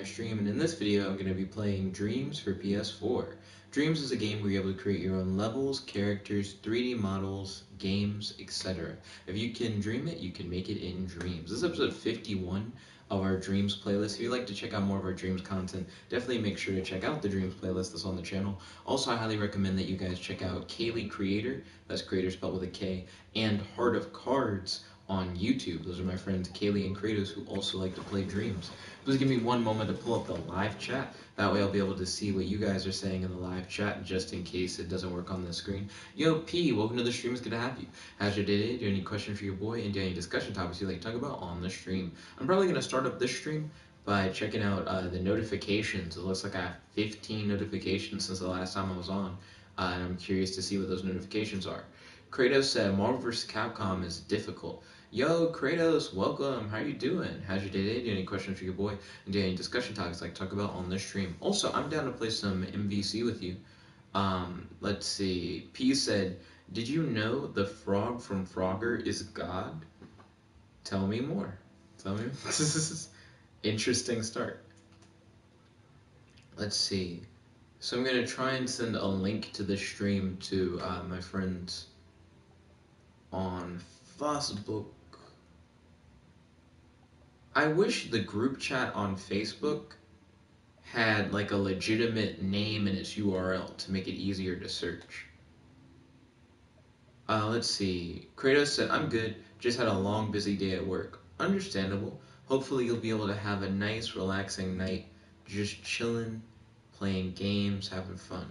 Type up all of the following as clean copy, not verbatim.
stream, and in this video I'm going to be playing Dreams for PS4. Dreams is a game where you're able to create your own levels, characters, 3D models, games, etc. If you can dream it, you can make it in Dreams. This is episode 51 of our Dreams playlist. If you'd like to check out more of our Dreams content, definitely make sure to check out the Dreams playlist that's on the channel. Also, I highly recommend that you guys check out Kaylee Creator, that's Creator spelled with a K, and Heart of Cards on YouTube. Those are my friends Kaylee and Kratos who also like to play Dreams. Please give me one moment to pull up the live chat. That way I'll be able to see what you guys are saying in the live chat just in case it doesn't work on the screen. Yo, P, welcome to the stream. It's good to have you. How's your day? Do you have any questions for your boy? And do you have any discussion topics you'd like to talk about on the stream? I'm probably going to start up this stream by checking out the notifications. It looks like I have 15 notifications since the last time I was on. And I'm curious to see what those notifications are. Kratos said Marvel vs. Capcom is difficult. Yo, Kratos, welcome. How you doing? How's your day? Do you have any questions for your boy? And do you have any discussion topics like talk about on this stream? Also, I'm down to play some MVC with you. Let's see. P said, did you know the frog from Frogger is God? Tell me more. Tell me. This is interesting start. Let's see. So I'm going to try and send a link to the stream to my friends on Facebook. I wish the group chat on Facebook had like a legitimate name in its URL to make it easier to search. Let's see. Kratos said, I'm good. Just had a long, busy day at work. Understandable. Hopefully you'll be able to have a nice, relaxing night. Just chilling, playing games, having fun.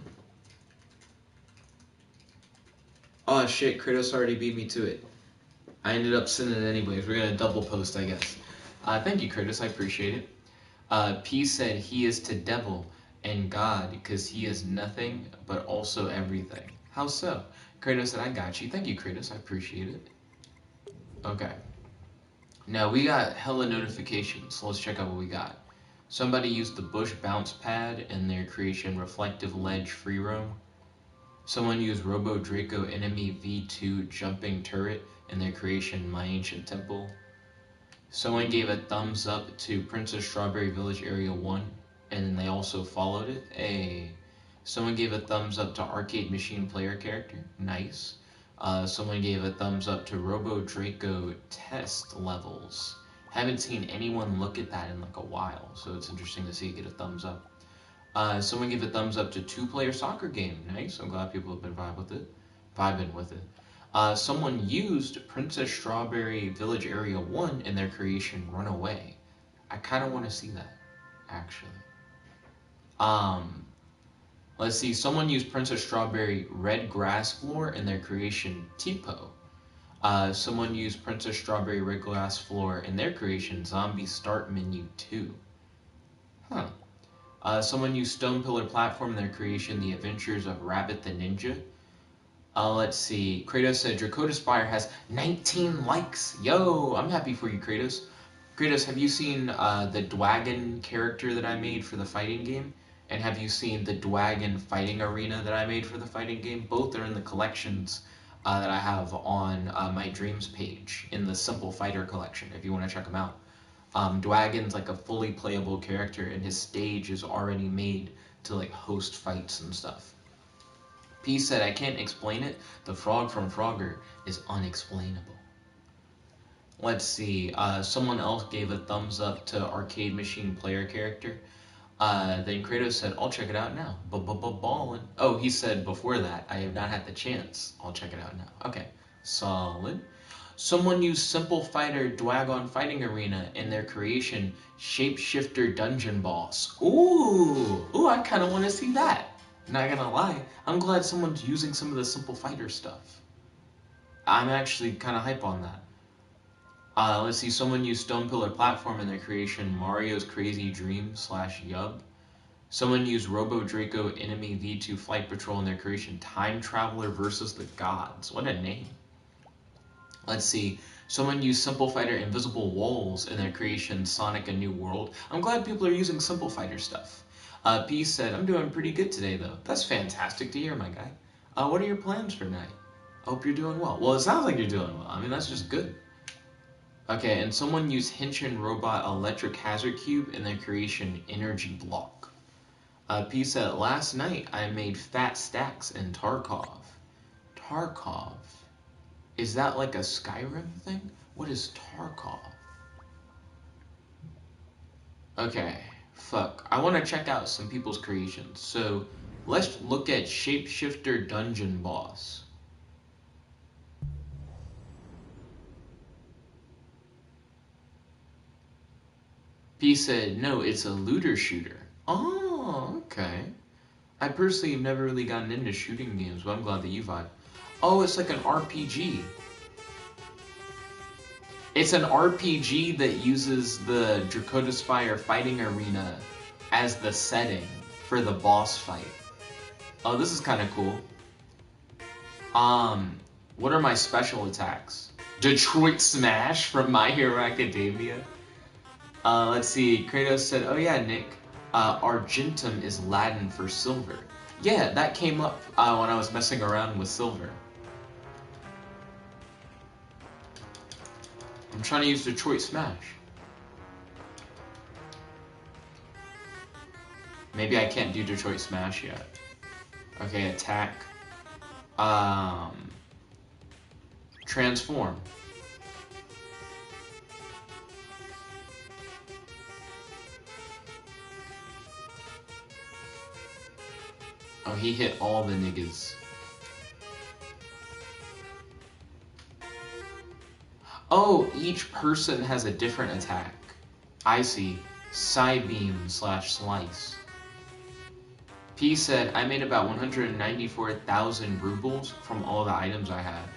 Oh shit, Kratos already beat me to it. I ended up sending it anyways. We're gonna double post, I guess. Thank you, Kratos. I appreciate it. P said he is to devil and God because he is nothing but also everything. How so? Kratos said, I got you. Thank you, Kratos. I appreciate it. Okay. Now, we got hella notifications, so let's check out what we got. Somebody used the Bush bounce pad in their creation Reflective Ledge Free Roam. Someone used Robo Draco Enemy V2 Jumping Turret in their creation My Ancient Temple. Someone gave a thumbs up to Princess Strawberry Village Area 1, and then they also followed it. Someone gave a thumbs up to Arcade Machine Player Character. Nice. Someone gave a thumbs up to Robo Draco Test Levels. Haven't seen anyone look at that in like a while, so it's interesting to see it get a thumbs up. Someone gave a thumbs up to 2-player soccer game. Nice. I'm glad people have been vibing with it. Someone used Princess Strawberry Village Area 1 in their creation Runaway. I kind of want to see that, actually. Let's see. Someone used Princess Strawberry Red Grass Floor in their creation Tipo. Someone used Princess Strawberry Red Grass Floor in their creation Zombie Start Menu 2. Someone used Stone Pillar Platform in their creation The Adventures of Rabbit the Ninja. Let's see. Kratos said Dracoda Spire has 19 likes. Yo, I'm happy for you, Kratos. Kratos, have you seen the Dwagon character that I made for the fighting game? And have you seen the Dwagon fighting arena that I made for the fighting game? Both are in the collections that I have on my Dreams page in the Simple Fighter collection, if you want to check them out. Dwagon's like a fully playable character, and his stage is already made to like host fights and stuff. P said, I can't explain it. The frog from Frogger is unexplainable. Let's see. Someone else gave a thumbs up to Arcade Machine Player Character. Then Kratos said, I'll check it out now. Ballin'. Oh, he said before that, I have not had the chance. I'll check it out now. Okay. Solid. Someone used Simple Fighter Dwagon Fighting Arena in their creation Shapeshifter Dungeon Boss. Ooh, I kind of want to see that. Not gonna lie, I'm glad someone's using some of the Simple Fighter stuff. I'm actually kind of hype on that. Let's see, someone used Stone Pillar Platform in their creation Mario's Crazy Dream /Yub. Someone used Robo Draco Enemy V2 Flight Patrol in their creation Time Traveler versus the Gods. What a name. Let's see, someone used Simple Fighter Invisible Walls in their creation Sonic A New World. I'm glad people are using Simple Fighter stuff. P said, I'm doing pretty good today, though. That's fantastic to hear, my guy. What are your plans for tonight? I hope you're doing well. Well, it sounds like you're doing well. I mean, that's just good. Okay, and someone used Henshin Robot Electric Hazard Cube in their creation Energy Block. P said, last night I made fat stacks in Tarkov. Tarkov? Is that like a Skyrim thing? What is Tarkov? Okay, fuck. I want to check out some people's creations. So, let's look at Shapeshifter Dungeon Boss. P said, no, it's a looter shooter. Oh, okay. I personally have never really gotten into shooting games, but I'm glad that you vibe. Oh, it's like an RPG. It's an RPG that uses the Dracodaspire fighting arena as the setting for the boss fight. Oh, this is kind of cool. What are my special attacks? Detroit Smash from My Hero Academia? Let's see. Kratos said, oh yeah, Nick, Argentum is Latin for silver. Yeah, that came up when I was messing around with silver. I'm trying to use Detroit Smash. Maybe I can't do Detroit Smash yet. Okay, attack. Transform. Oh, he hit all the niggas. Oh, each person has a different attack. I see. Side beam / slice. P said, I made about 194,000 rubles from all the items I had.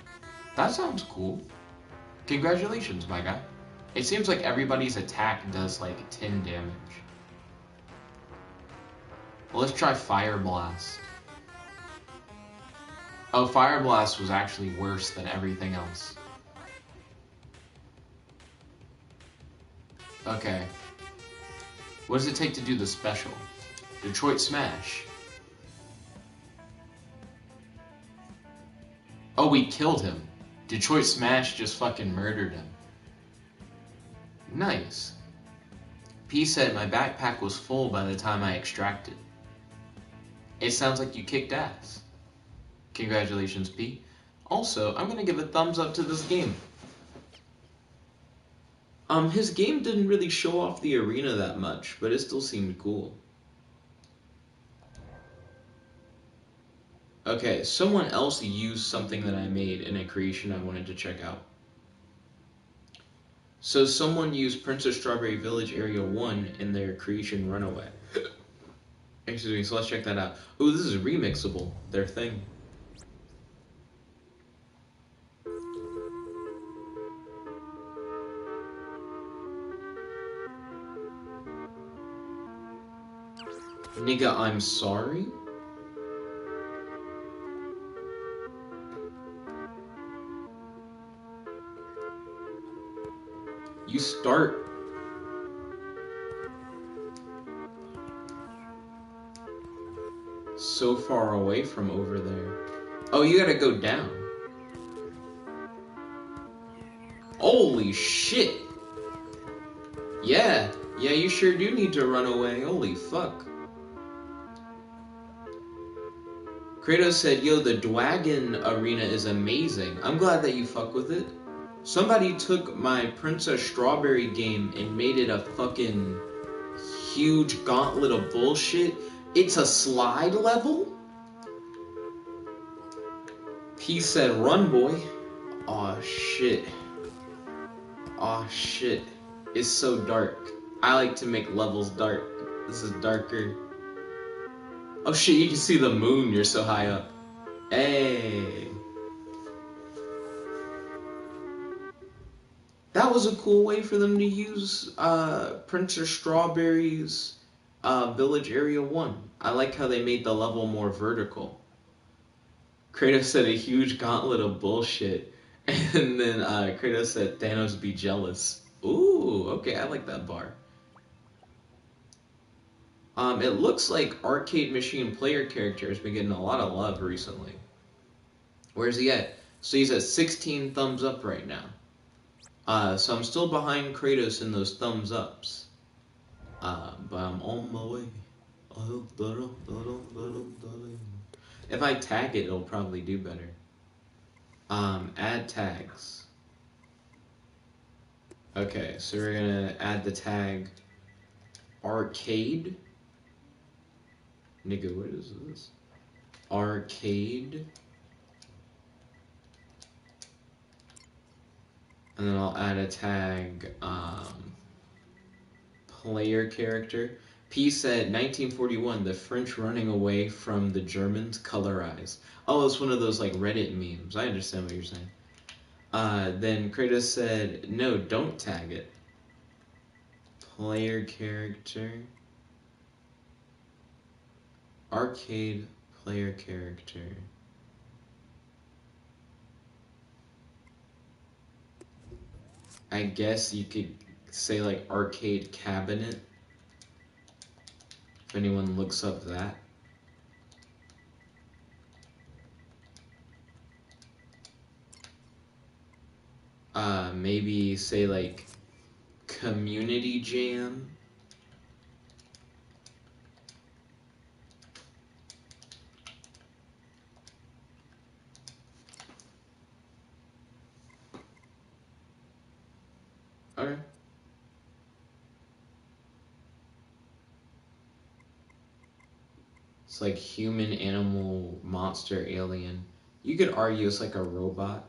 That sounds cool. Congratulations, my guy. It seems like everybody's attack does like 10 damage. Well, let's try Fire Blast. Oh, Fire Blast was actually worse than everything else. Okay. What does it take to do the special? Detroit Smash. Oh, we killed him. Detroit Smash just fucking murdered him. Nice. P said my backpack was full by the time I extracted. It sounds like you kicked ass. Congratulations, P. Also, I'm gonna give a thumbs up to this game. His game didn't really show off the arena that much, but it still seemed cool. Okay, someone else used something that I made in a creation I wanted to check out. So someone used Princess Strawberry Village Area 1 in their creation Runaway. Excuse me, so let's check that out. Ooh, this is remixable, their thing. Nigga, I'm sorry? You start. So far away from over there. Oh, you gotta go down. Holy shit! Yeah, you sure do need to run away. Holy fuck. Kratos said, yo, the Dwagon arena is amazing. I'm glad that you fuck with it. Somebody took my Princess Strawberry game and made it a fucking huge gauntlet of bullshit. It's a slide level? He said, run, boy. Aw, shit. Aw, shit. It's so dark. I like to make levels dark. This is darker. Oh shit, you can see the moon, you're so high up. Hey. That was a cool way for them to use Princess Strawberry's Village Area 1. I like how they made the level more vertical. Kratos said a huge gauntlet of bullshit. And then Kratos said Thanos be jealous. Ooh, okay, I like that bar. It looks like Arcade Machine player character has been getting a lot of love recently. Where's he at? So he's at 16 thumbs up right now. So I'm still behind Kratos in those thumbs ups. But I'm on my way. If I tag it, it'll probably do better. Add tags. Okay, so we're gonna add the tag arcade. Nigga, what is this? Arcade. And then I'll add a tag, player character. P said 1941, the French running away from the Germans, color eyes. Oh, it's one of those like Reddit memes. I understand what you're saying. Then Kratos said, no, don't tag it. Player character. Arcade player character. I guess you could say like arcade cabinet. If anyone looks up that. Maybe say like community jam. Okay. It's like human, animal, monster, alien. You could argue it's like a robot.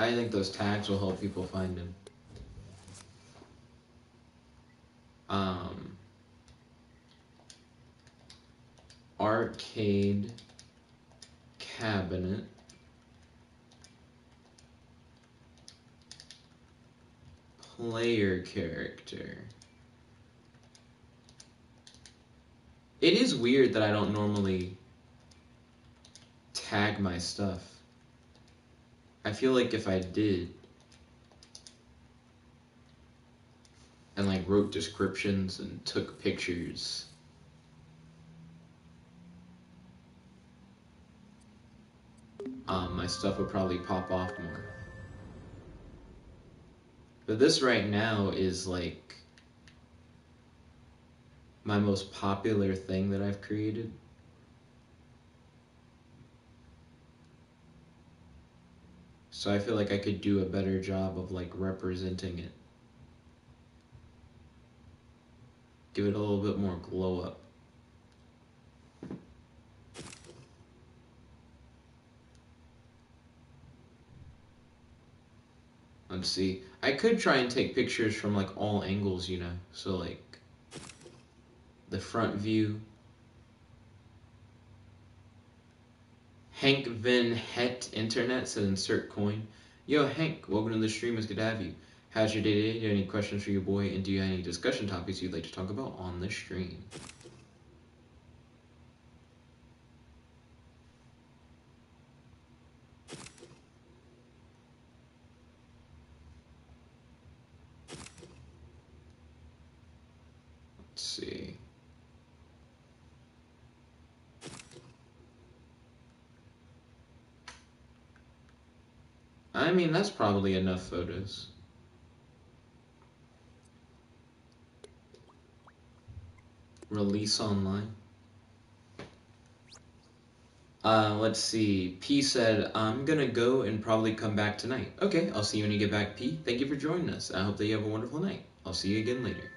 I think those tags will help people find him. Arcade cabinet. Player character. It is weird that I don't normally tag my stuff. I feel like if I did and like wrote descriptions and took pictures, my stuff would probably pop off more. But this right now is like my most popular thing that I've created. So I feel like I could do a better job of like representing it. Give it a little bit more glow up. Let's see. I could try and take pictures from like all angles, you know. So like the front view. Hank Van Het Internet said insert coin. Yo Hank, welcome to the stream. It's good to have you. How's your day today? Do you have any questions for your boy? And do you have any discussion topics you'd like to talk about on the stream? Let's see. I mean, that's probably enough photos. Release online. Let's see. P said, I'm gonna go and probably come back tonight. Okay, I'll see you when you get back, P. Thank you for joining us. I hope that you have a wonderful night. I'll see you again later.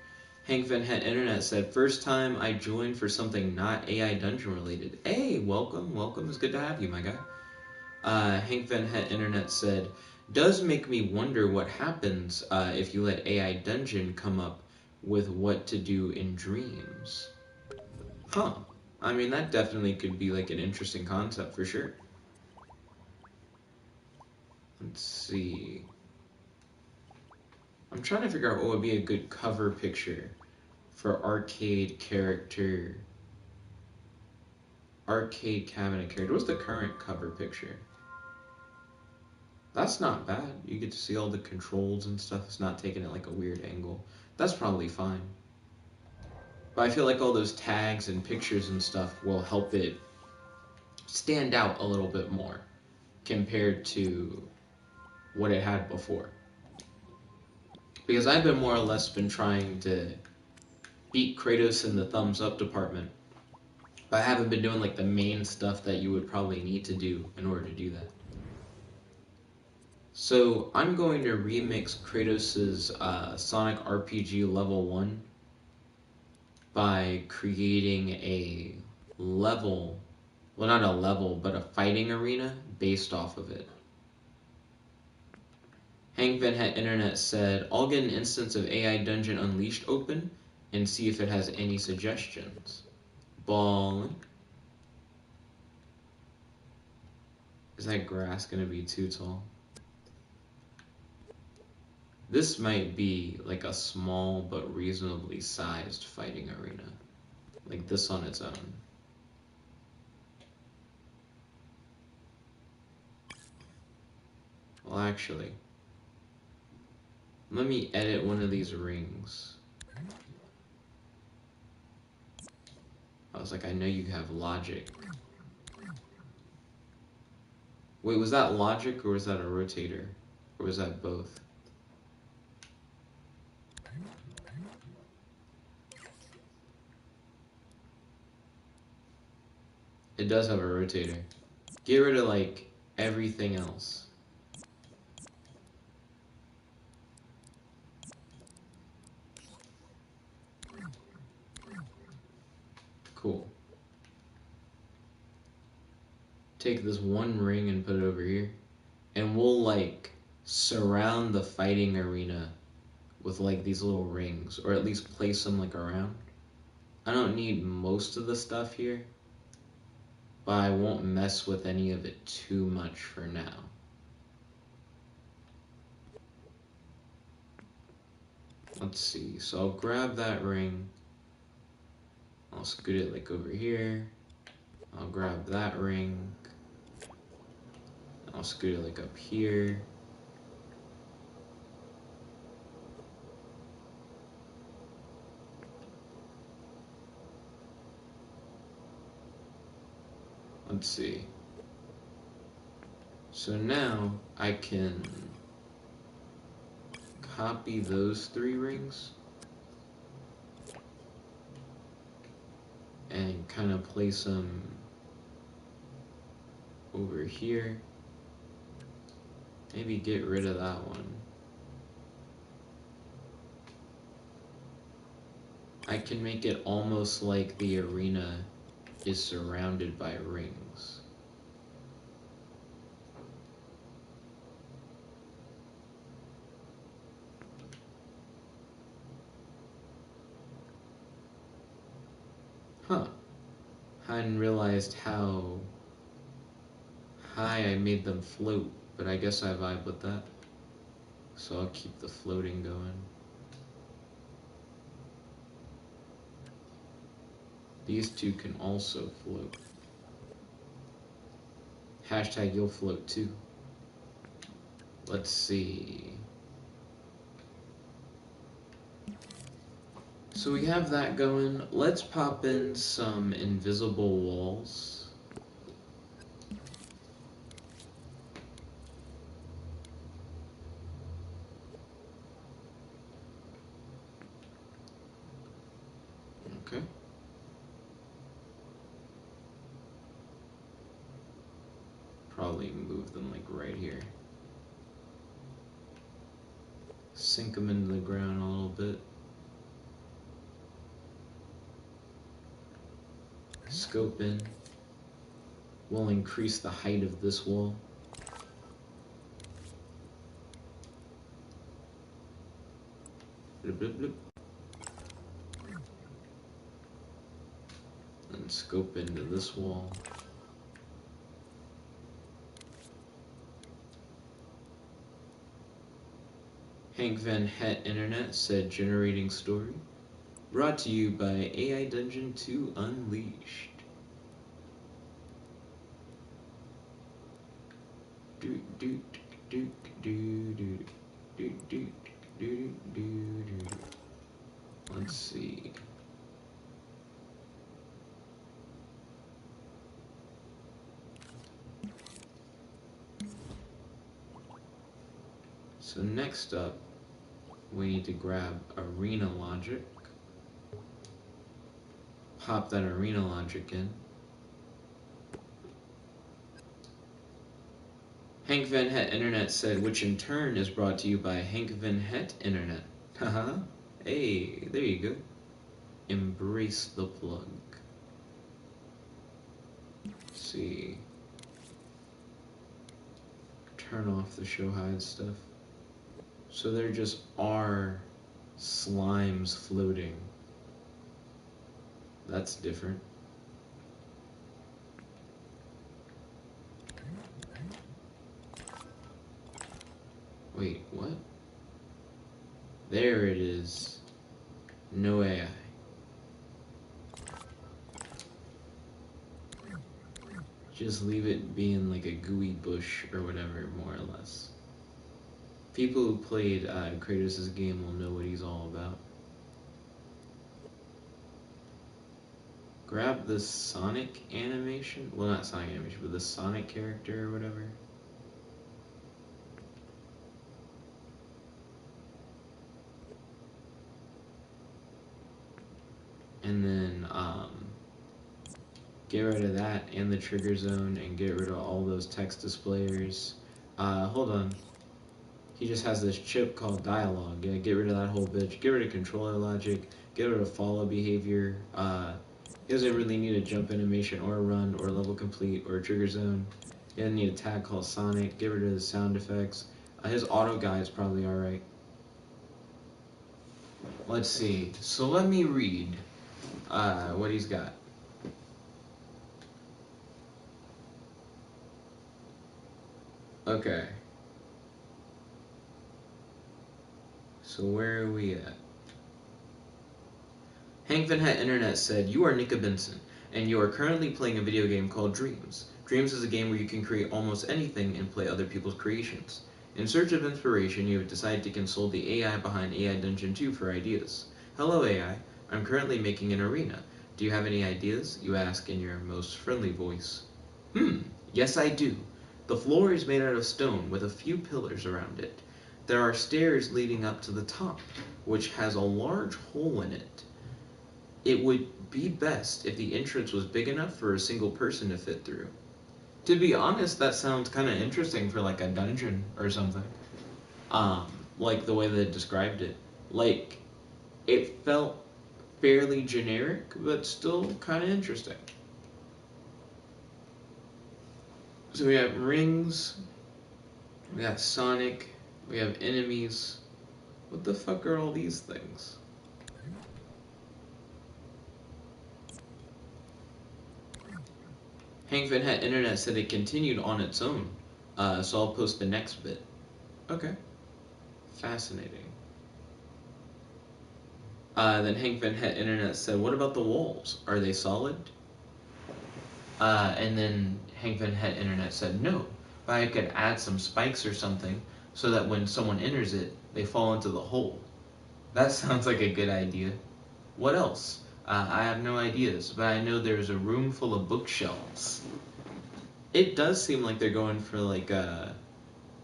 Hank Van Het Internet said, first time I joined for something not AI dungeon related. Hey, welcome, welcome. It's good to have you, my guy. Hank Van Het Internet said, does make me wonder what happens if you let AI dungeon come up with what to do in dreams. Huh. I mean, that definitely could be like an interesting concept for sure. Let's see. I'm trying to figure out what would be a good cover picture for arcade character. Arcade cabinet character. What's the current cover picture? That's not bad. You get to see all the controls and stuff. It's not taking it like a weird angle. That's probably fine. But I feel like all those tags and pictures and stuff will help it stand out a little bit more. compared to what it had before. Because I've been more or less been trying to beat Kratos in the thumbs up department, but I haven't been doing like the main stuff that you would probably need to do in order to do that. So I'm going to remix Kratos' Sonic RPG level 1 by creating a level, well not a level, but a fighting arena based off of it. Hank Van Het Internet said, I'll get an instance of AI Dungeon Unleashed open and see if it has any suggestions. Ballin'. Is that grass gonna be too tall? This might be like a small but reasonably sized fighting arena. Like this on its own. Well, actually, let me edit one of these rings. I was like, I know you have logic. Wait, was that logic or was that a rotator? Or was that both? It does have a rotator. Get rid of like everything else. Cool. Take this one ring and put it over here. And we'll like surround the fighting arena with like these little rings, or at least place them like around. I don't need most of the stuff here, but I won't mess with any of it too much for now. Let's see, so I'll grab that ring, I'll scoot it like over here, I'll grab that ring, I'll scoot it like up here. Let's see. So now I can copy those 3 rings and kind of place them over here. Maybe get rid of that one. I can make it almost like the arena is surrounded by rings. Huh. I hadn't realized how high I made them float, but I guess I vibe with that. So I'll keep the floating going. These 2 can also float. Hashtag you'll float too. Let's see. So we have that going. Let's pop in some invisible walls. Okay. Probably move them like right here. Sink them into the ground a little bit. Scope in. We'll increase the height of this wall. Blip, blip, blip. And scope into this wall. Hank Van Het Internet said generating story. Brought to you by AI Dungeon 2 Unleashed. Let's see. So next up, we need to grab arena logic. Pop that arena logic in. Hank Van Het Internet said, which in turn is brought to you by Hank Van Het Internet. Haha. Hey, there you go. Embrace the plug. Let's see. Turn off the show hide stuff. So there just are slimes floating. That's different. Wait, what? There it is. No AI. Just leave it being like a gooey bush or whatever, more or less. People who played Kratos' game will know what he's all about. Grab the Sonic animation. Well, not Sonic animation, but the Sonic character or whatever. And then get rid of that and the trigger zone and get rid of all those text displayers. Hold on. He just has this chip called dialogue. Yeah, get rid of that whole bitch. Get rid of controller logic. Get rid of follow behavior. He doesn't really need a jump animation or a run or level complete or a trigger zone. He doesn't need a tag called Sonic. Get rid of the sound effects. His auto guy is probably alright. Let's see. So let me read what he's got. Okay. So where are we at? Hank Van Het Internet said, you are Nickabenson, and you are currently playing a video game called Dreams. Dreams is a game where you can create almost anything and play other people's creations. In search of inspiration, you have decided to consult the AI behind AI Dungeon 2 for ideas. Hello AI, I'm currently making an arena. Do you have any ideas? You ask in your most friendly voice. Yes I do. The floor is made out of stone with a few pillars around it. There are stairs leading up to the top, which has a large hole in it. It would be best if the entrance was big enough for a single person to fit through. To be honest, that sounds kind of interesting for like a dungeon or something. Like the way they described it. Like, it felt fairly generic, but still kind of interesting. So we have rings, we have Sonic, we have enemies. What the fuck are all these things? Hank Van Het Internet said it continued on its own, so I'll post the next bit. Okay. Fascinating. Then Hank Van Het Internet said, what about the walls? Are they solid? And then Hank Van Het Internet said, no, but I could add some spikes or something so that when someone enters it, they fall into the hole. That sounds like a good idea. What else? I have no ideas, but I know there's a room full of bookshelves. It does seem like they're going for like a...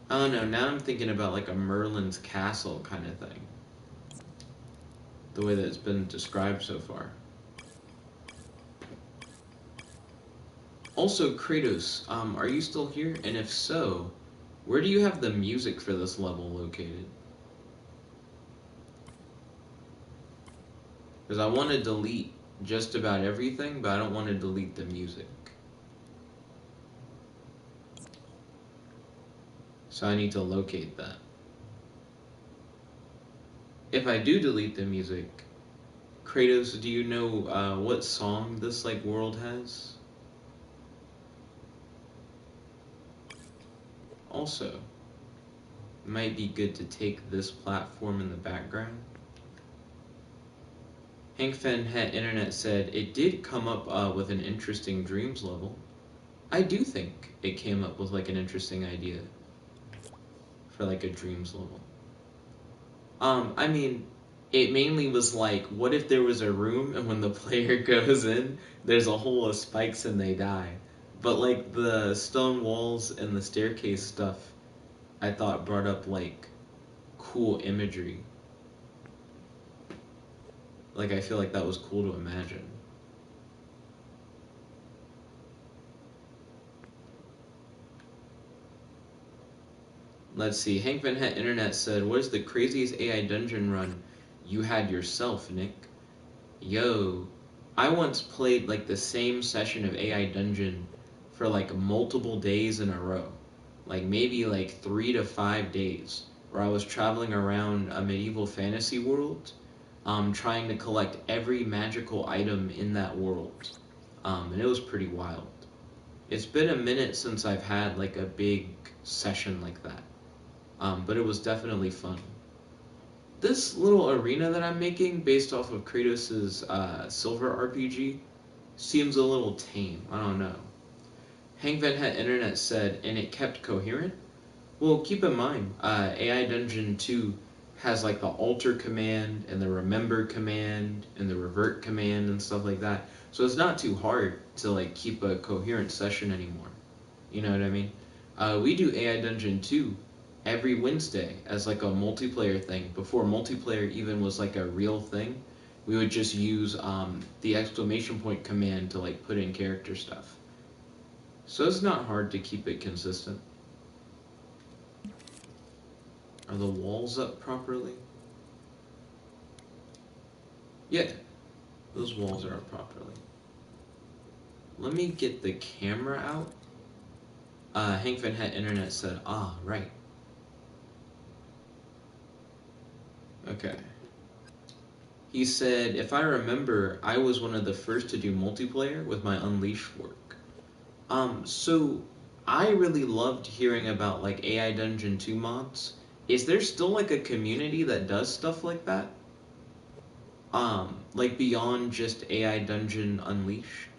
I don't know, now I'm thinking about like a Merlin's castle kind of thing. The way that it's been described so far. Also, Kratos, are you still here? And if so, where do you have the music for this level located? Because I want to delete just about everything, but I don't want to delete the music. So I need to locate that. If I do delete the music, Kratos, do you know what song this like world has? Also, it might be good to take this platform in the background. Hank Van Het Internet said, it did come up with an interesting Dreams level. I do think it came up with like an interesting idea for like a Dreams level. I mean, it mainly was like, what if there was a room and when the player goes in, there's a hole of spikes and they die? But like the stone walls and the staircase stuff, I thought brought up like cool imagery. Like, I feel like that was cool to imagine. Let's see. Hank Van Het Internet said, "What is the craziest AI dungeon run you had yourself, Nick?" Yo, I once played like the same session of AI Dungeon for like multiple days in a row. Like maybe like 3 to 5 days, where I was traveling around a medieval fantasy world, trying to collect every magical item in that world. And it was pretty wild. It's been a minute since I've had like a big session like that. But it was definitely fun. This little arena that I'm making based off of Kratos' Silver RPG seems a little tame. I don't know. Hank Van Het Internet said, and it kept coherent? Well, keep in mind, AI Dungeon 2 has like the alter command and the remember command and the revert command and stuff like that. So it's not too hard to like keep a coherent session anymore. You know what I mean? We do AI Dungeon 2 every Wednesday as like a multiplayer thing. Before multiplayer even was like a real thing, we would just use the exclamation point command to like put in character stuff. So it's not hard to keep it consistent. Are the walls up properly? Yeah, those walls are up properly. Let me get the camera out. Hank Van Het Internet said, ah, right. Okay. He said, if I remember, I was one of the first to do multiplayer with my Unleashed work. So I really loved hearing about like AI Dungeon 2 mods. Is there still like a community that does stuff like that? Like beyond just AI Dungeon Unleashed?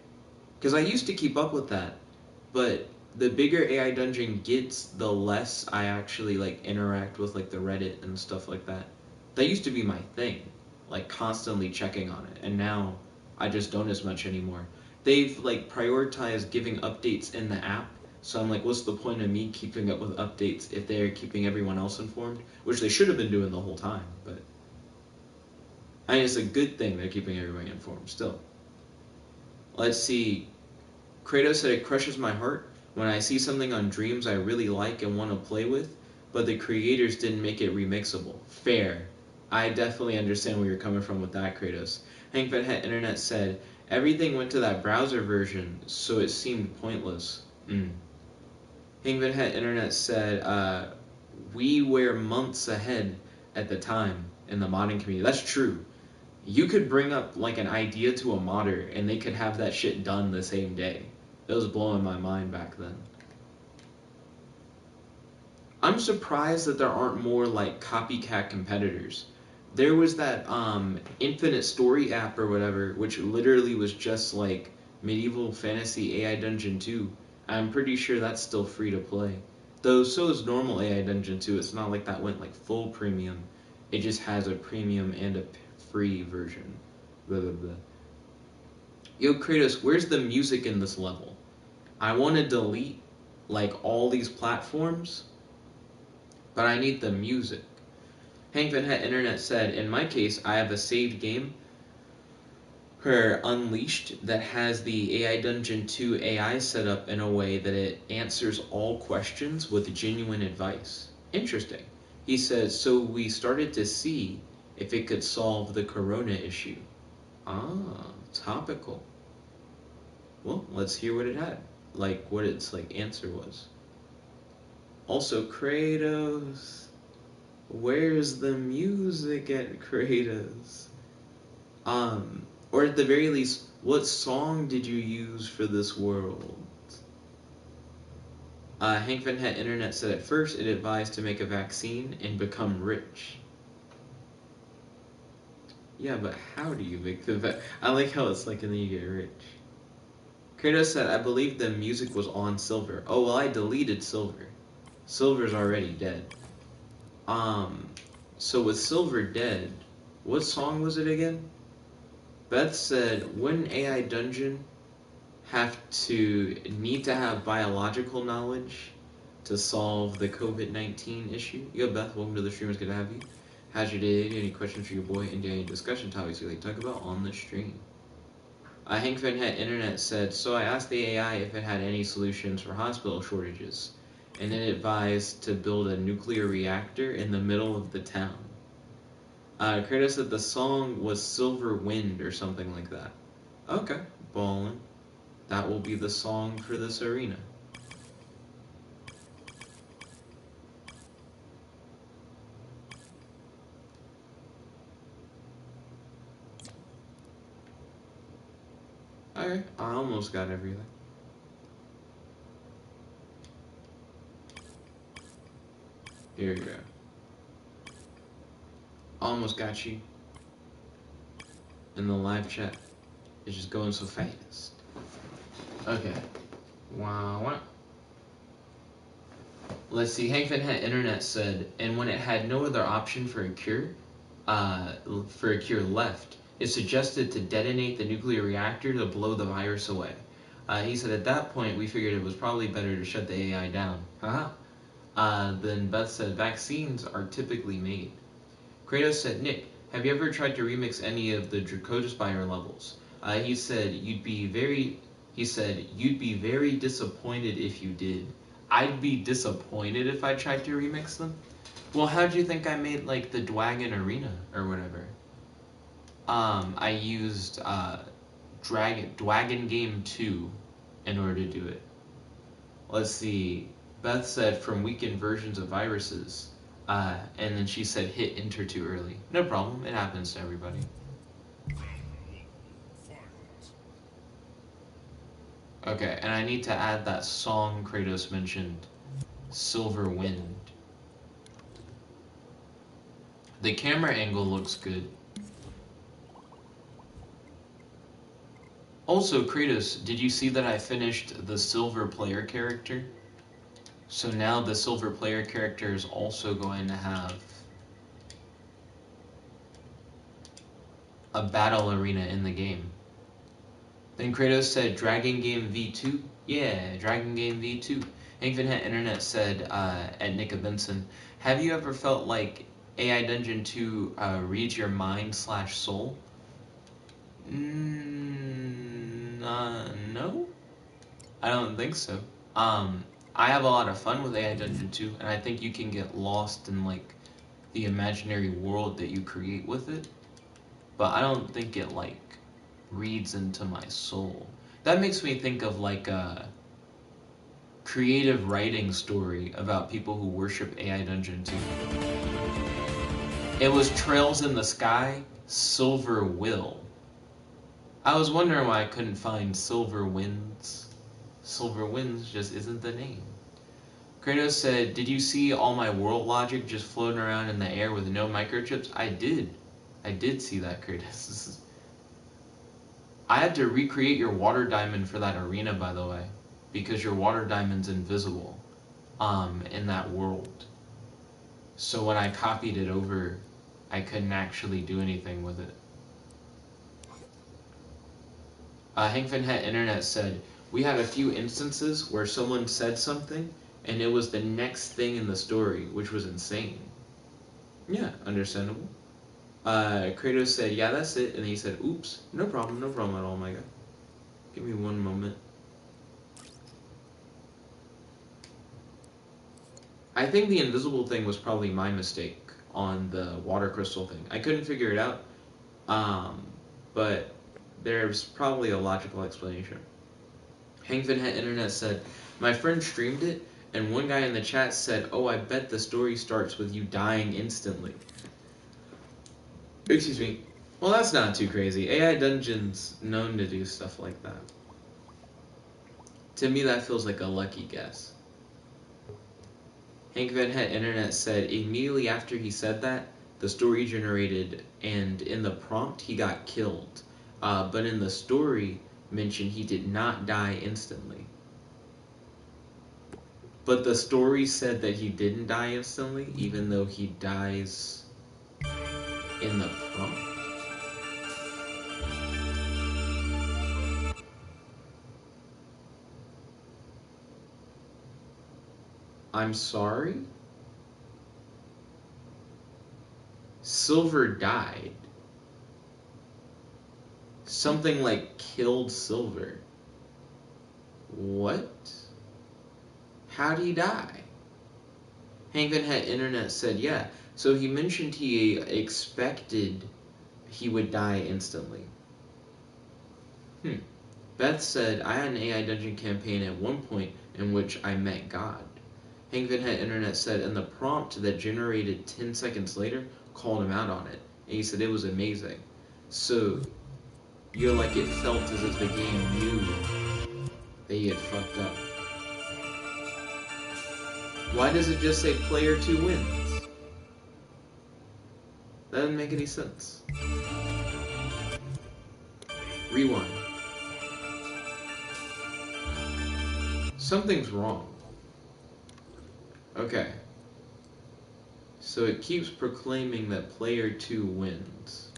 Because I used to keep up with that, but the bigger AI Dungeon gets, the less I actually like interact with like the Reddit and stuff like that. That used to be my thing, like constantly checking on it, and now I just don't as much anymore. They've like prioritized giving updates in the app, so I'm like, what's the point of me keeping up with updates if they're keeping everyone else informed? Which they should have been doing the whole time, but I mean, it's a good thing they're keeping everyone informed still. Let's see. Kratos said, it crushes my heart when I see something on Dreams I really like and want to play with, but the creators didn't make it remixable. Fair. I definitely understand where you're coming from with that, Kratos. Hank Van Het Internet said, everything went to that browser version, so it seemed pointless. Hank Van Het Internet said, we were months ahead at the time in the modding community. That's true. You could bring up like an idea to a modder and they could have that shit done the same day. It was blowing my mind back then. I'm surprised that there aren't more like copycat competitors. There was that Infinite Story app or whatever, which literally was just like medieval fantasy AI Dungeon 2. I'm pretty sure that's still free to play. Though so is normal AI Dungeon 2. It's not like that went like full premium. It just has a premium and a free version. Blah, blah, blah. Yo, Kratos, where's the music in this level? I want to delete like all these platforms, but I need the music. Hank Van Het Internet said, in my case, I have a saved game per Unleashed that has the AI Dungeon 2 AI set up in a way that it answers all questions with genuine advice. Interesting. He says, so we started to see if it could solve the corona issue. Ah, topical. Well, let's hear what it had. Like, what its like answer was. Also, Kratos. Where's the music at Kratos? Or at the very least, what song did you use for this world? Hank Van Het Internet said at first it advised to make a vaccine and become rich. Yeah, but how do you make the I like how it's like and then you get rich. Kratos said, I believe the music was on Silver. Oh, well, I deleted Silver. Silver's already dead. So with Silver dead, what song was it again? Beth said, wouldn't AI Dungeon need to have biological knowledge to solve the COVID-19 issue. Yo, Beth, welcome to the stream. It's good to have you. How's your day? Any questions for your boy? And any discussion topics you like to talk about on the stream? Hank Van Het Internet said, so I asked the AI if it had any solutions for hospital shortages, and it advised to build a nuclear reactor in the middle of the town. Kratos said the song was Silver Wind or something like that. Okay, ballin'. That will be the song for this arena. Okay, I almost got everything. Here we go. Almost got you. And the live chat is just going so fast. Okay. Wow. Let's see. Hank Van Het Internet said, and when it had no other option for a cure left, it suggested to detonate the nuclear reactor to blow the virus away. He said at that point we figured it was probably better to shut the AI down. Then Beth said vaccines are typically made. Kratos said, Nick, have you ever tried to remix any of the Dracodaspire levels? He said you'd be very disappointed if you did. I'd be disappointed if I tried to remix them. Well, how'd you think I made like the Dwagon Arena or whatever? I used Dwagon Game 2 in order to do it. Let's see. Beth said from weakened versions of viruses. And then she said hit enter too early. No problem, it happens to everybody. Okay, and I need to add that song Kratos mentioned, Silver Wind. The camera angle looks good. Also, Kratos, did you see that I finished the silver player character? So now the silver player character is also going to have a battle arena in the game. Then Kratos said, Dragon Game V2? Yeah, Dragon Game V2. Hank Van Het Internet said at Nickabenson, have you ever felt like AI Dungeon 2 reads your mind/soul? No? I don't think so. I have a lot of fun with AI Dungeon 2, and I think you can get lost in like the imaginary world that you create with it. But I don't think it like reads into my soul. That makes me think of like a creative writing story about people who worship AI Dungeon 2. It was Trails in the Sky, Silver Will. I was wondering why I couldn't find Silver Winds. Silver Winds just isn't the name. Kratos said, did you see all my world logic just floating around in the air with no microchips? I did. I did see that, Kratos. I had to recreate your water diamond for that arena, by the way, because your water diamond's invisible in that world. So when I copied it over, I couldn't actually do anything with it. Hank Van Het Internet said, we had a few instances where someone said something and it was the next thing in the story, which was insane. Yeah, understandable. Kratos said, yeah, that's it. And he said, oops, no problem at all, my guy. Give me one moment. I think the invisible thing was probably my mistake on the water crystal thing. I couldn't figure it out, but there's probably a logical explanation. Hank Van Het Internet said, my friend streamed it, and one guy in the chat said, oh, I bet the story starts with you dying instantly. Excuse me. Well, that's not too crazy. AI Dungeon's known to do stuff like that. To me, that feels like a lucky guess. Hank Van Het Internet said, immediately after he said that, the story generated, and in the prompt, he got killed. But in the story mentioned, he did not die instantly. But the story said that he didn't die instantly, even though he dies in the prompt. I'm sorry? Silver died. Something like killed Silver. What? How'd he die? Hangman Hat Internet said, yeah. So he mentioned he expected he would die instantly. Beth said, I had an AI dungeon campaign at one point in which I met God. Hangman Hat Internet said, and the prompt that generated 10 seconds later called him out on it. And he said it was amazing. So, you're like it felt as if the game knew that he had fucked up. Why does it just say player 2 wins? That doesn't make any sense. Rewind. Something's wrong. Okay. So it keeps proclaiming that player 2 wins.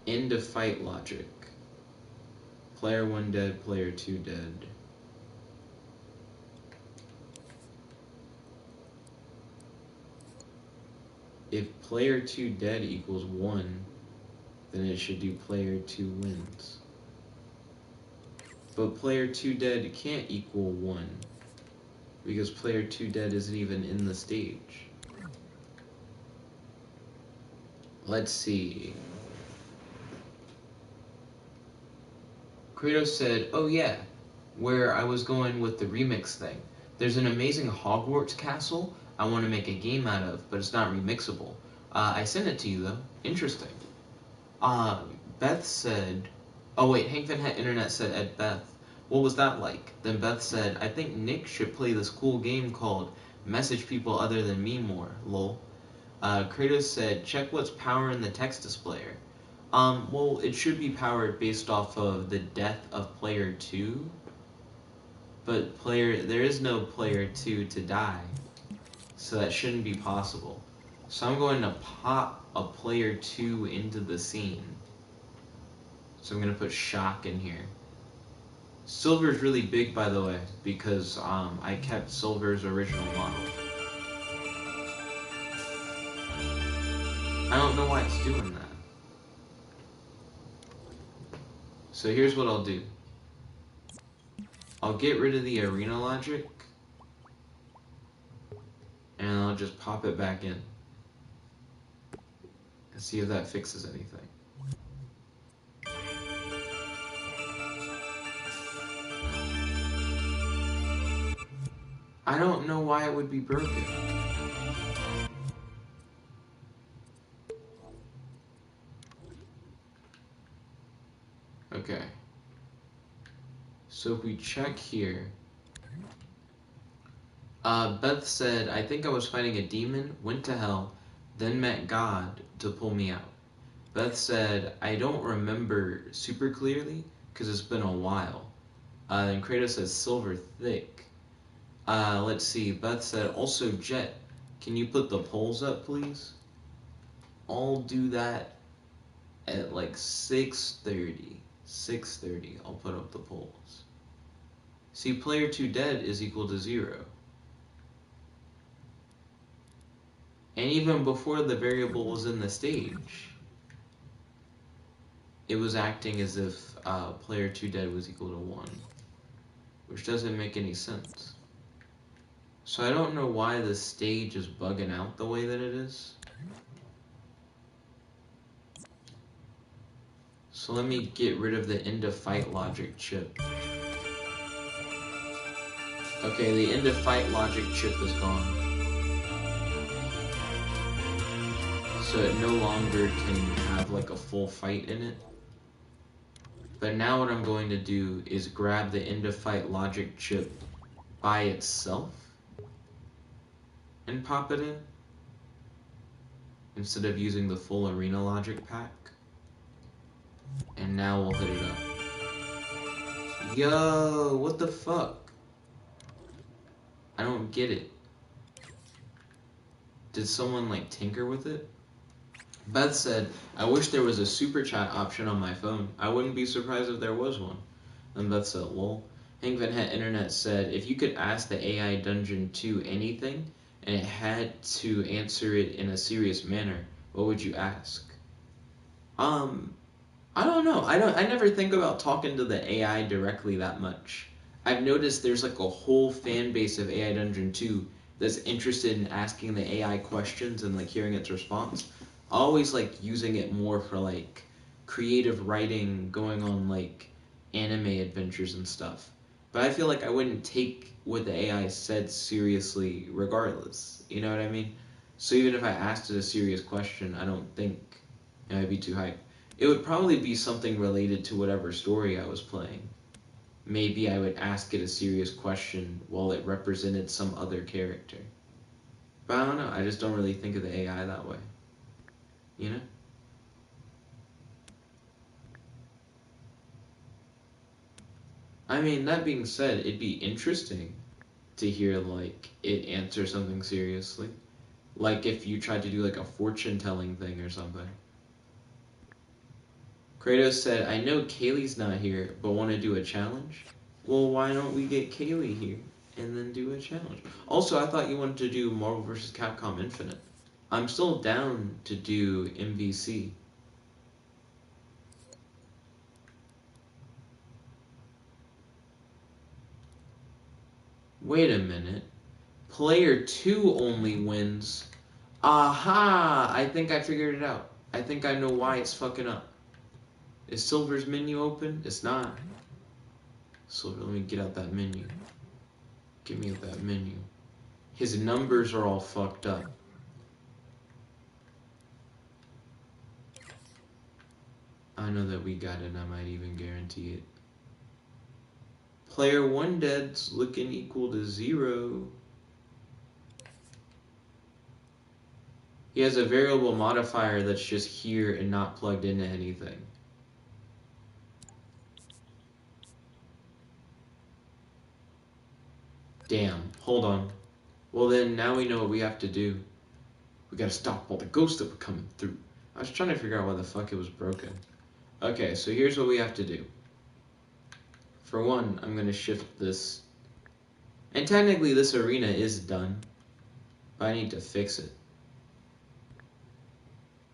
End of fight logic. Player 1 dead, player 2 dead. If player 2 dead equals 1, then it should do player 2 wins. But player 2 dead can't equal 1, because player 2 dead isn't even in the stage. Let's see. Kratos said, oh yeah, where I was going with the remix thing. There's an amazing Hogwarts castle I want to make a game out of, but it's not remixable. I sent it to you though. Interesting. Beth said, oh wait, Hank Van Het Internet said at Beth, what was that like? Then Beth said, I think Nick should play this cool game called Message People Other Than Me More, lol. Kratos said, check what's powering the text displayer. Well, it should be powered based off of the death of player 2. But there is no player 2 to die. So that shouldn't be possible. So I'm going to pop a player 2 into the scene. So I'm going to put shock in here. Silver's really big, by the way, because I kept Silver's original model. I don't know why it's doing that. So here's what I'll do. I'll get rid of the arena logic, and I'll just pop it back in. And see if that fixes anything. I don't know why it would be broken. Okay. So if we check here, Beth said, I think I was fighting a demon, went to hell, then met God to pull me out. Beth said, I don't remember super clearly, because it's been a while. And Kratos says, silver thick. Let's see, Beth said, also Jet, can you put the polls up, please? I'll do that at like 6:30. 6:30, I'll put up the polls. See, player 2 dead is equal to 0. And even before the variable was in the stage, it was acting as if player 2 dead was equal to 1. Which doesn't make any sense. So I don't know why the stage is bugging out the way that it is. So let me get rid of the end of fight logic chip. Okay, the end of fight logic chip is gone. So it no longer can have like a full fight in it. But now what I'm going to do is grab the end of fight logic chip by itself and pop it in instead of using the full arena logic pack. And now we'll hit it up. Yo, what the fuck? I don't get it. Did someone like tinker with it? Beth said, I wish there was a super chat option on my phone. I wouldn't be surprised if there was one. And Beth said, lol. Hank Van Het Internet said, if you could ask the AI Dungeon 2 anything, and it had to answer it in a serious manner, what would you ask? I don't know. I never think about talking to the AI directly that much. I've noticed there's like a whole fan base of AI Dungeon 2 that's interested in asking the AI questions and like hearing its response. I always like using it more for like creative writing, going on like anime adventures and stuff. But I feel like I wouldn't take what the AI said seriously regardless. You know what I mean? So even if I asked it a serious question, I don't think I'd be too hyped. It would probably be something related to whatever story I was playing. Maybe I would ask it a serious question while it represented some other character. But I don't know, I just don't really think of the AI that way. You know? I mean, that being said, it'd be interesting to hear, like, it answer something seriously. Like if you tried to do, like, a fortune-telling thing or something. Kratos said, I know Kaylee's not here, but want to do a challenge? Well, why don't we get Kaylee here and then do a challenge? Also, I thought you wanted to do Marvel vs. Capcom Infinite. I'm still down to do MVC. Wait a minute. Player 2 only wins. Aha! I think I figured it out. I think I know why it's fucking up. Is Silver's menu open? It's not. Silver, let me get out that menu. Get me that menu. His numbers are all fucked up. I know that we got it, I might even guarantee it. Player 1 dead's looking equal to 0. He has a variable modifier that's just here and not plugged into anything. Damn, hold on. Well then, now we know what we have to do. We gotta stop all the ghosts that were coming through. I was trying to figure out why the fuck it was broken. Okay, so here's what we have to do. For one, I'm gonna shift this. And technically this arena is done, but I need to fix it.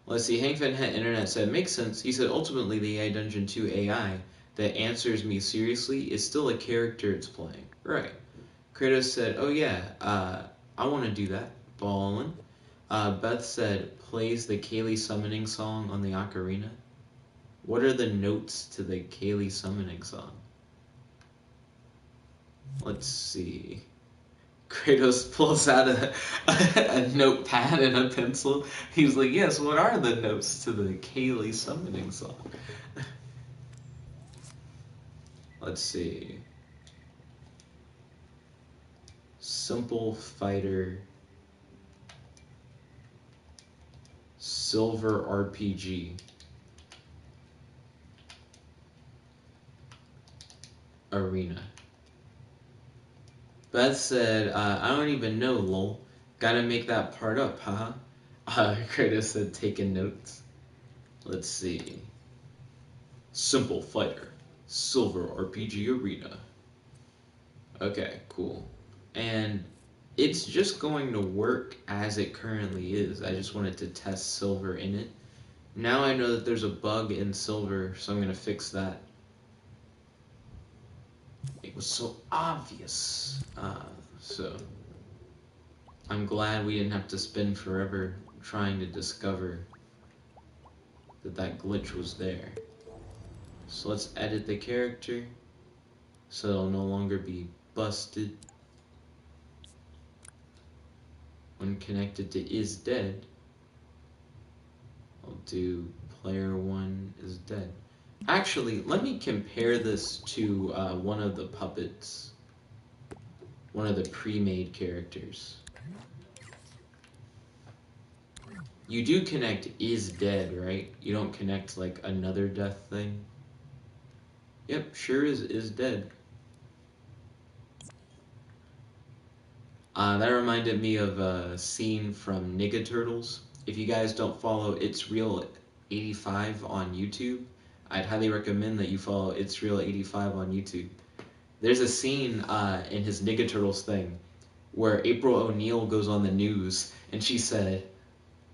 Let's see, Hank Van Het Internet said, makes sense. He said, ultimately the AI Dungeon 2 AI that answers me seriously is still a character it's playing. Right. Kratos said, oh yeah, I want to do that. Ballin'. Beth said, plays the Kaylee summoning song on the ocarina. What are the notes to the Kaylee summoning song? Let's see. Kratos pulls out a notepad and a pencil. He's like, yes, what are the notes to the Kaylee summoning song? Let's see. Simple Fighter Silver RPG Arena. Beth said, I don't even know, lol. Gotta make that part up, haha. Kratos said, taking notes. Let's see. Simple Fighter Silver RPG Arena. Okay, cool. And it's just going to work as it currently is. I just wanted to test Silver in it. Now I know that there's a bug in Silver, so I'm going to fix that. It was so obvious. So I'm glad we didn't have to spend forever trying to discover that glitch was there. So let's edit the character so it'll no longer be busted. When connected to is dead, I'll do player 1 is dead. Actually, let me compare this to one of the puppets, one of the pre-made characters. You do connect is dead, right? You don't connect like another death thing. Yep, sure is dead. That reminded me of a scene from Nigga Turtles. If you guys don't follow It's Real 85 on YouTube, I'd highly recommend that you follow It's Real 85 on YouTube. There's a scene in his Ninja Turtles thing where April O'Neil goes on the news and she said,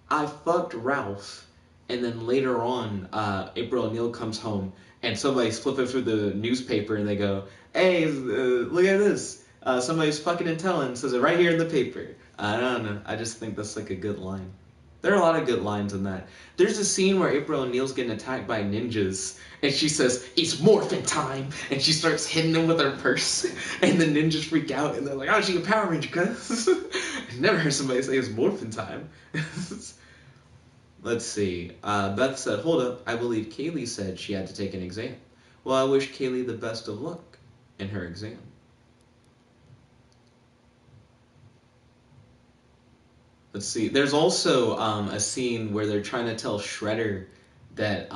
"I fucked Ralph." And then later on, April O'Neil comes home and somebody's flipping through the newspaper and they go, "Hey, look at this. Somebody's fucking and telling." Says it right here in the paper. I don't know. I just think that's like a good line. There are a lot of good lines in that. There's a scene where April O'Neil's getting attacked by ninjas, and she says, "It's morphin' time!" And she starts hitting them with her purse, and the ninjas freak out, and they're like, "Oh, she a Power Ranger, cuz." I've never heard somebody say it's morphin' time. Let's see. Beth said, "Hold up, I believe Kaylee said she had to take an exam." Well, I wish Kaylee the best of luck in her exam. Let's see. There's also a scene where they're trying to tell Shredder that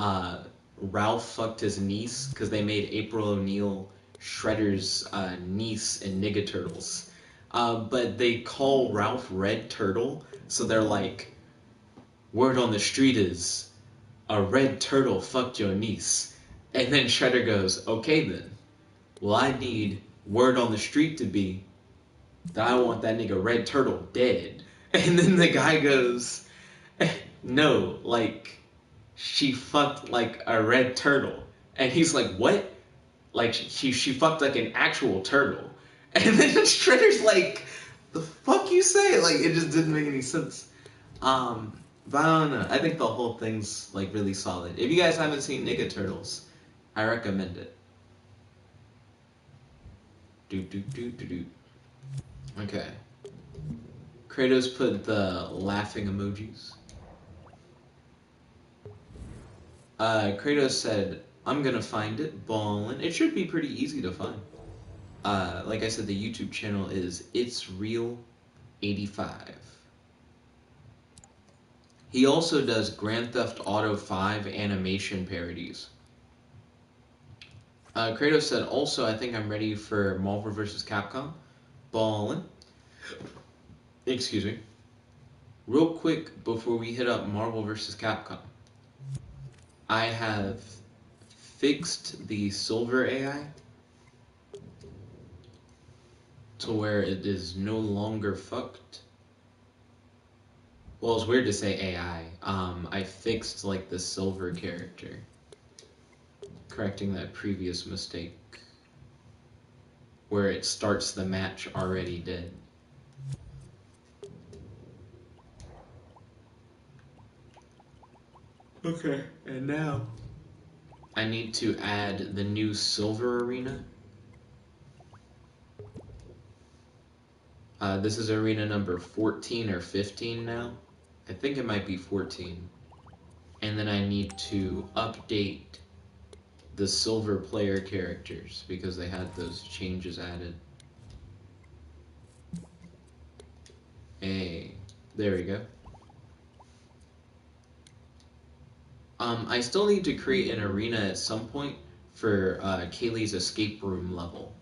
Ralph fucked his niece because they made April O'Neil Shredder's niece in Ninja Turtles. But they call Ralph Red Turtle, so they're like, "Word on the street is a red turtle fucked your niece." And then Shredder goes, "Okay then. Well, I need word on the street to be that I want that nigga Red Turtle dead." And then the guy goes, "No, like, she fucked, like, a red turtle." And he's like, "What?" Like, she fucked, like, an actual turtle. And then Shredder's like, "The fuck you say?" Like, it just didn't make any sense. But I don't know. I think the whole thing's, like, really solid. If you guys haven't seen Ninja Turtles, I recommend it. Okay. Kratos put the laughing emojis. Kratos said, "I'm gonna find it, ballin'." It should be pretty easy to find. Like I said, the YouTube channel is It's Real 85. He also does Grand Theft Auto 5 animation parodies. Kratos said, "Also, I think I'm ready for Marvel vs. Capcom. Ballin'." Excuse me. Real quick, before we hit up Marvel vs. Capcom, I have fixed the Silver AI to where it is no longer fucked. Well, it's weird to say AI. I fixed, like, the Silver character, correcting that previous mistake where it starts the match already dead. Okay, and now I need to add the new Silver arena. This is arena number 14 or 15 now. I think it might be 14. And then I need to update the Silver player characters because they had those changes added. Hey, there we go. I still need to create an arena at some point for Kaylee's escape room level.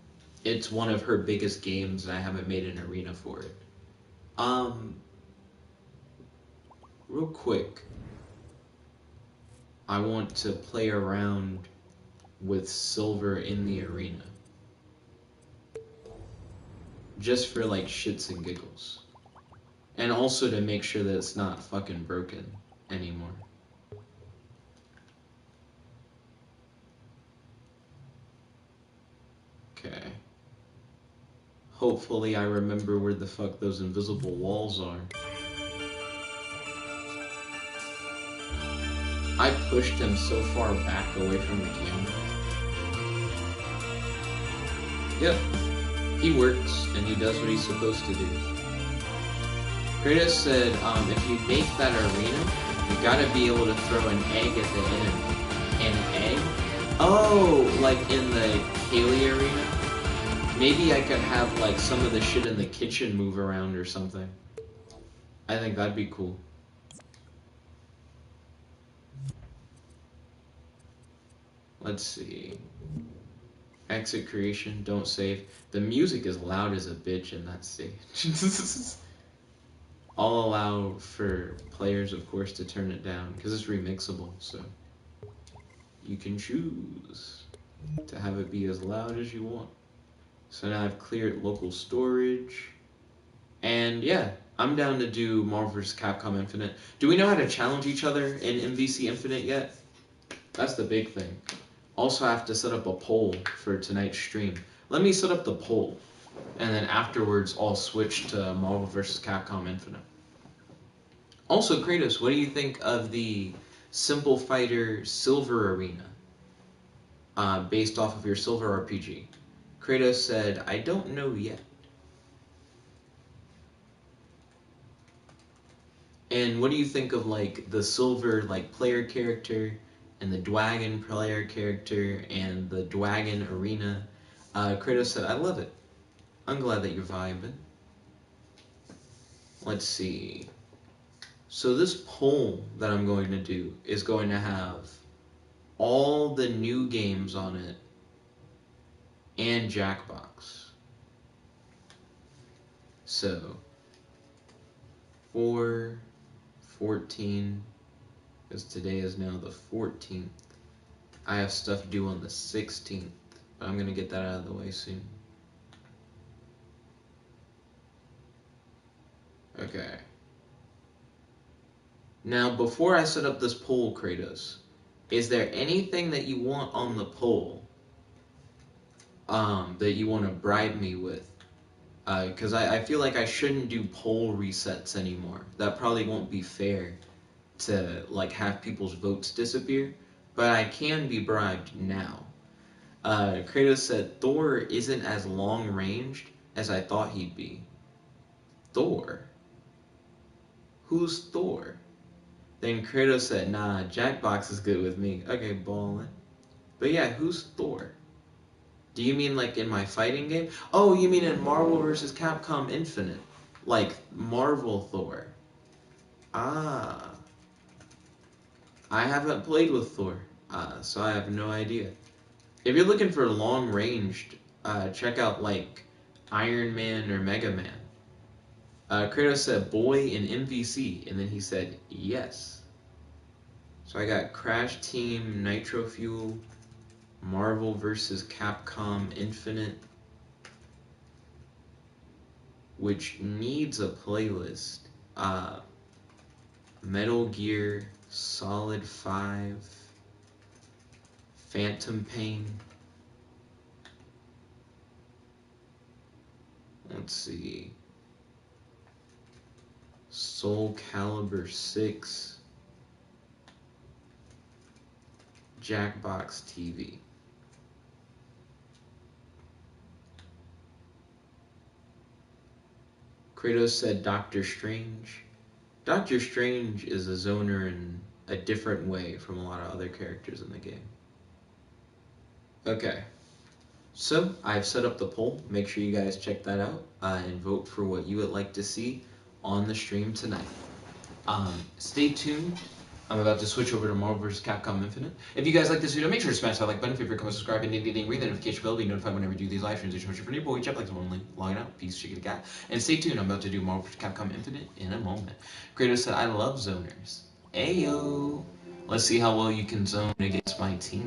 It's one of her biggest games and I haven't made an arena for it. Real quick, I want to play around with Silver in the arena. Just for, like, shits and giggles. And also to make sure that it's not fucking broken anymore. Okay. Hopefully I remember where the fuck those invisible walls are. I pushed him so far back away from the camera. Yep. He works, and he does what he's supposed to do. Kratos said, if you make that arena, you gotta be able to throw an egg at the end. An egg? Oh, like in the Kaylee arena? Maybe I could have, like, some of the shit in the kitchen move around or something. I think that'd be cool. Let's see. Exit creation, don't save. The music is loud as a bitch in that stage. I'll allow for players, of course, to turn it down, because it's remixable, so you can choose to have it be as loud as you want. So now I've cleared local storage. And yeah, I'm down to do Marvel vs. Capcom Infinite. Do we know how to challenge each other in MVC Infinite yet? That's the big thing. Also, I have to set up a poll for tonight's stream. Let me set up the poll, and then afterwards I'll switch to Marvel vs. Capcom Infinite. Also, Kratos, what do you think of the Simple Fighter Silver Arena, based off of your Silver RPG? Kratos said, I don't know yet. And what do you think of like the Silver like player character and the Dwagon player character and the Dwagon Arena? Kratos said, I love it. I'm glad that you're vibing. Let's see. So this poll that I'm going to do is going to have all the new games on it and Jackbox. So 4/14, because today is now the 14th. I have stuff due on the 16th, but I'm going to get that out of the way soon. Okay. Now, before I set up this poll, Kratos, is there anything that you want on the poll that you want to bribe me with? Because I feel like I shouldn't do poll resets anymore. That probably won't be fair to like have people's votes disappear, but I can be bribed now. Kratos said Thor isn't as long ranged as I thought he'd be. Thor? Who's Thor? Then Kratos said, nah, Jackbox is good with me. Okay, ballin'. But yeah, who's Thor? Do you mean like in my fighting game? Oh, you mean in Marvel vs. Capcom Infinite? Like Marvel Thor. Ah. I haven't played with Thor, so I have no idea. If you're looking for long-ranged, check out like Iron Man or Mega Man. Kratos said, boy in MVC, and then he said, yes. So I got Crash Team, Nitro Fuel, Marvel vs. Capcom Infinite, which needs a playlist. Metal Gear Solid 5, Phantom Pain. Let's see. Soul Calibur 6, Jackbox TV. Kratos said Doctor Strange. Doctor Strange is a zoner in a different way from a lot of other characters in the game. Okay. So, I've set up the poll. Make sure you guys check that out and vote for what you would like to see on the stream tonight. Stay tuned. I'm about to switch over to Marvel vs. Capcom Infinite. If you guys like this video, make sure to smash that like button, favorite, comment, subscribe, and ring the notification bell to be notified whenever we do these live streams. It's for your boy, Jeff, like normally, logging out, peace, chicken cat. And stay tuned, I'm about to do Marvel vs. Capcom Infinite in a moment. Kratos said, I love zoners. Ayo! Let's see how well you can zone against my team.